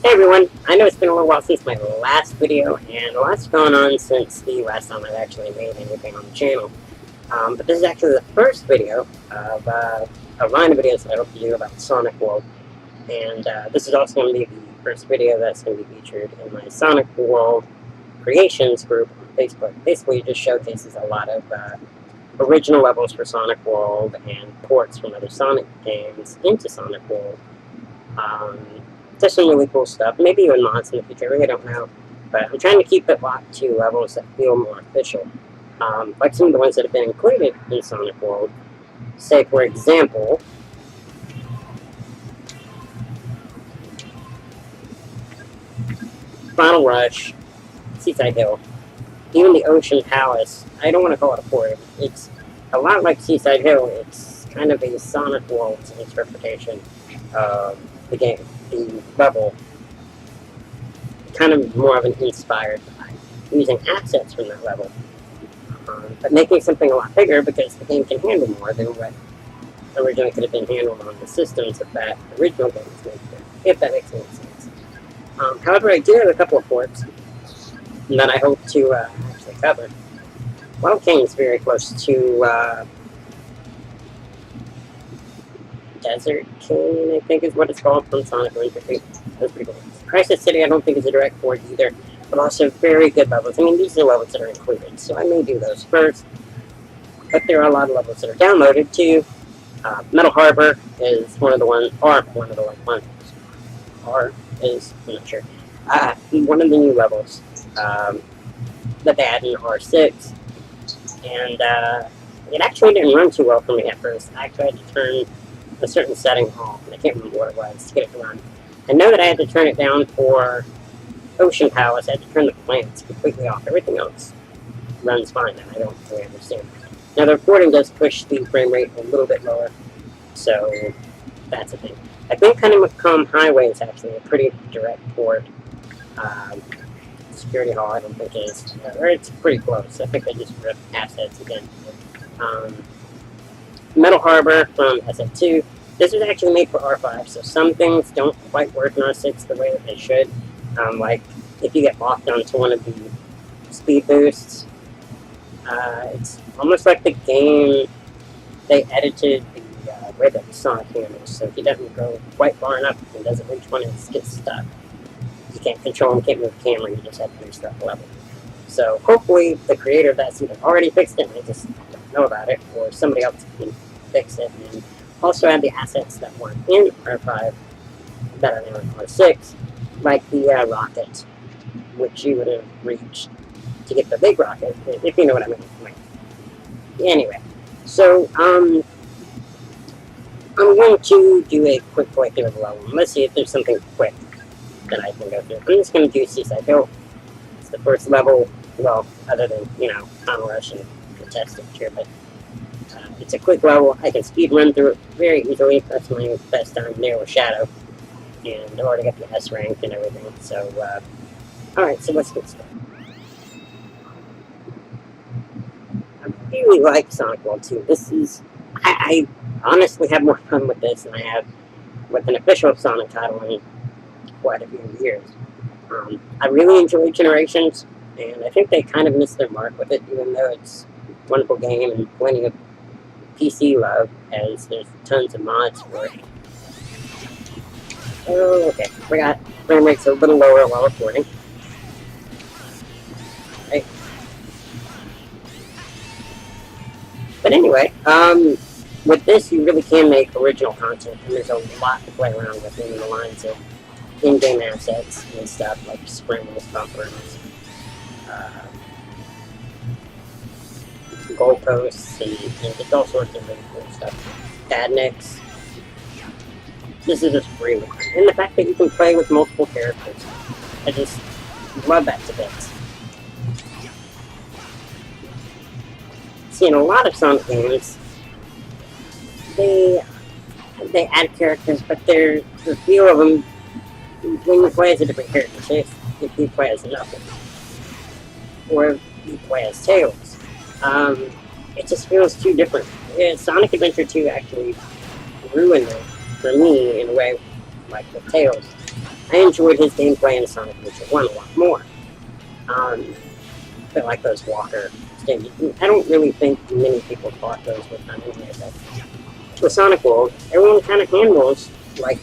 Hey everyone, I know it's been a little while since my last video, and a lot's gone on since the last time I've actually made anything on the channel. But this is actually the first video of a line of videos that I hope to do about Sonic World. And this is also going to be the first video that's going to be featured in my Sonic World Creations group on Facebook. Basically, it just showcases a lot of original levels for Sonic World and ports from other Sonic games into Sonic World. Just some really cool stuff, maybe even mods in the future, I really don't know. But I'm trying to keep it locked to levels that feel more official. Like some of the ones that have been included in Sonic World. Say, for example, Final Rush, Seaside Hill, even the Ocean Palace. I don't want to call it a port. It's a lot like Seaside Hill. It's kind of a Sonic World interpretation of the game, the level, kind of more of an inspired by using assets from that level, but making something a lot bigger because the game can handle more than what originally could have been handled on the systems of that original game was made for, if that makes any sense. However, I do have a couple of ports that I hope to actually cover. Wild King is very close to Desert King, I think is what it's called, from Sonic Adventure 3. That's pretty cool. Crisis City I don't think is a direct port either, but also very good levels. I mean, these are levels that are included, so I may do those first. But there are a lot of levels that are downloaded too. Metal Harbor is one of the ones, or one of the ones, or is, I'm not sure, one of the new levels that they added in R6. And it actually didn't run too well for me at first. I actually had to turn a certain setting off, and I can't remember what it was to get it to run. I know that I had to turn it down for Ocean Palace. I had to turn the plants completely off. Everything else runs fine, and I don't really understand. Now, the recording does push the frame rate a little bit lower, so that's a thing. I think Honeycomb Highway is actually a pretty direct port. Security Hall, I don't think it is, or it's pretty close. I think they just ripped assets again. Metal Harbor from SA2. This was actually made for R5, so some things don't quite work in R6 the way that they should. Like, if you get locked onto one of the speed boosts, it's almost like the game, they edited the way that the Sonic handles, so if he doesn't go quite far enough and doesn't reach one, it gets stuck. You can't control him, can't move the camera, you just have to restart the level. So hopefully the creator of that's either already fixed it and I just don't know about it, or somebody else can fix it and also add the assets that weren't in R5 that are now in R6, like the rocket, which you would have reached to get the big rocket, if you know what I mean. Anyway, so I'm going to do a quick playthrough of the level. Let's see if there's something quick that I can go through. I'm just going to do Seaside Hill. It's the first level, well, other than, Final Rush and Contested here, but it's a quick level. I can speed run through it very easily. That's my best time there with Shadow. And I've already got the S rank and everything, so, alright, so let's get started. I really like Sonic World 2. This is, I honestly have more fun with this than I have with an official Sonic title in quite a few years. I really enjoy Generations, and I think they kind of missed their mark with it, even though it's a wonderful game and plenty of PC love, as there's tons of mods for it. Oh, okay, we got frame rates a little lower while recording. Right. But anyway, with this you really can make original content, and there's a lot to play around with in the lines of in-game assets and stuff like springs, bumpers, goalposts, and just all sorts of really cool stuff. Badniks. This is just really fun. And the fact that you can play with multiple characters. I just love that to bits. See, in a lot of Sonic games, they add characters, but the feel of them when you play as a different character, say if you play as Knuckles, or if you play as Tails, it just feels too different. Sonic Adventure 2 actually ruined it for me in a way, like with Tails. I enjoyed his gameplay in Sonic Adventure 1 a lot more. But like those water stages, I don't really think many people thought those were fun anyway, but with Sonic World, everyone kind of handles like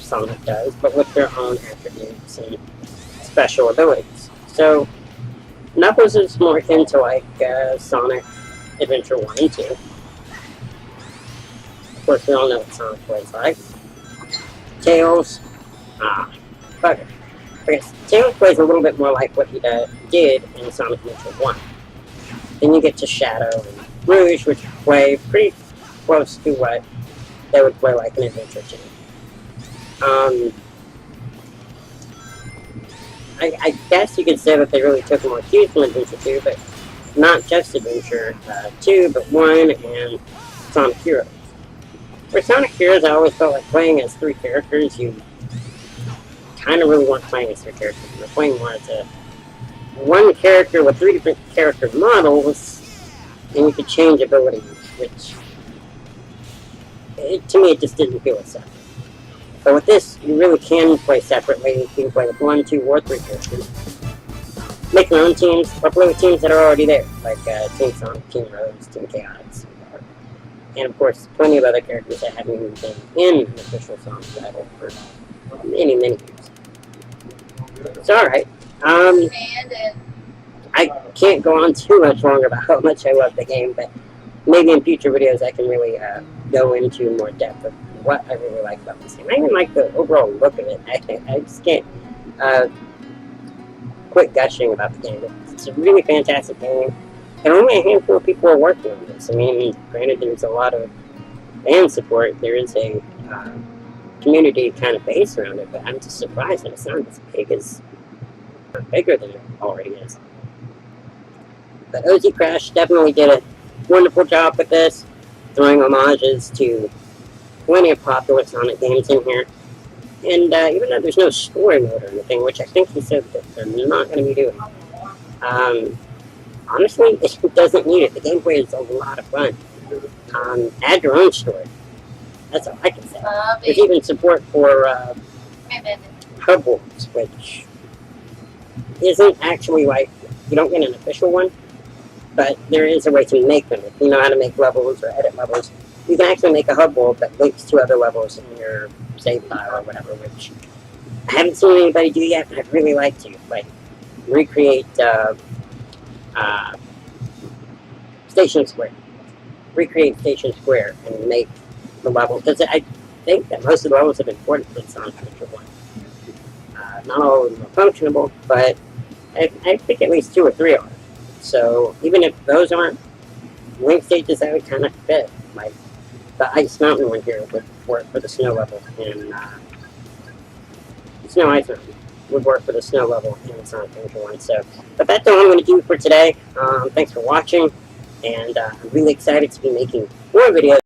Sonic does, but with their own attributes and special abilities. So, Knuckles is more akin to like Sonic Adventure 1 and 2. Of course, we all know what Sonic plays like. Tails, bugger. I guess Tails plays a little bit more like what he did in Sonic Adventure 1. Then you get to Shadow and Rouge, which play pretty close to what they would play like in Adventure 2. I guess you could say that they really took more cues from Adventure 2, but not just Adventure 2, but 1 and Sonic Heroes. For Sonic Heroes, I always felt like playing as 3 characters. You kind of really weren't playing as 3 characters. You were playing more as one character with 3 different character models, and you could change abilities, which, to me, it just didn't feel as separate. But with this, you really can play separately. You can play with 1, 2, or 3 characters. Make your own teams, or play with teams that are already there, like Team Sonic, Team Rose, Team Chaos. And of course, plenty of other characters that haven't even been in an official Sonic title for many, many years. It's alright. I can't go on too much longer about how much I love the game, but maybe in future videos I can really go into more depth of what I really like about this game. I even like the overall look of it. I just can't quit gushing about the game. It's a really fantastic game, and only a handful of people are working on this. I mean, granted, there's a lot of fan support. There is a community kind of base around it, but I'm just surprised that it's not as big as, or bigger than it already is. But OZ Crash definitely did a wonderful job with this, throwing homages to plenty of popular Sonic games in here. And even though there's no story mode or anything, which I think he said that they're not going to be doing, honestly, it doesn't need it. The gameplay is a lot of fun. Add your own story. That's all I can say. There's even support for hub worlds, which isn't actually like, you don't get an official one, but there is a way to make them. If you know how to make levels or edit levels, you can actually make a hub world that links to other levels in your save file or whatever, which I haven't seen anybody do yet, but I'd really like to. Like, recreate Station Square. Recreate Station Square and make the level, because I think that most of the levels have been ported to Sonic Adventure 1. Not all of them are functionable, but I think at least 2 or 3 are. So even if those aren't link stages, that would kind of fit. Like the Ice Mountain one here would work for the snow level, and Snow Ice Mountain would work for the snow level in Sonic Adventure 1. So, but that's all I'm going to do for today. Thanks for watching, and I'm really excited to be making more videos.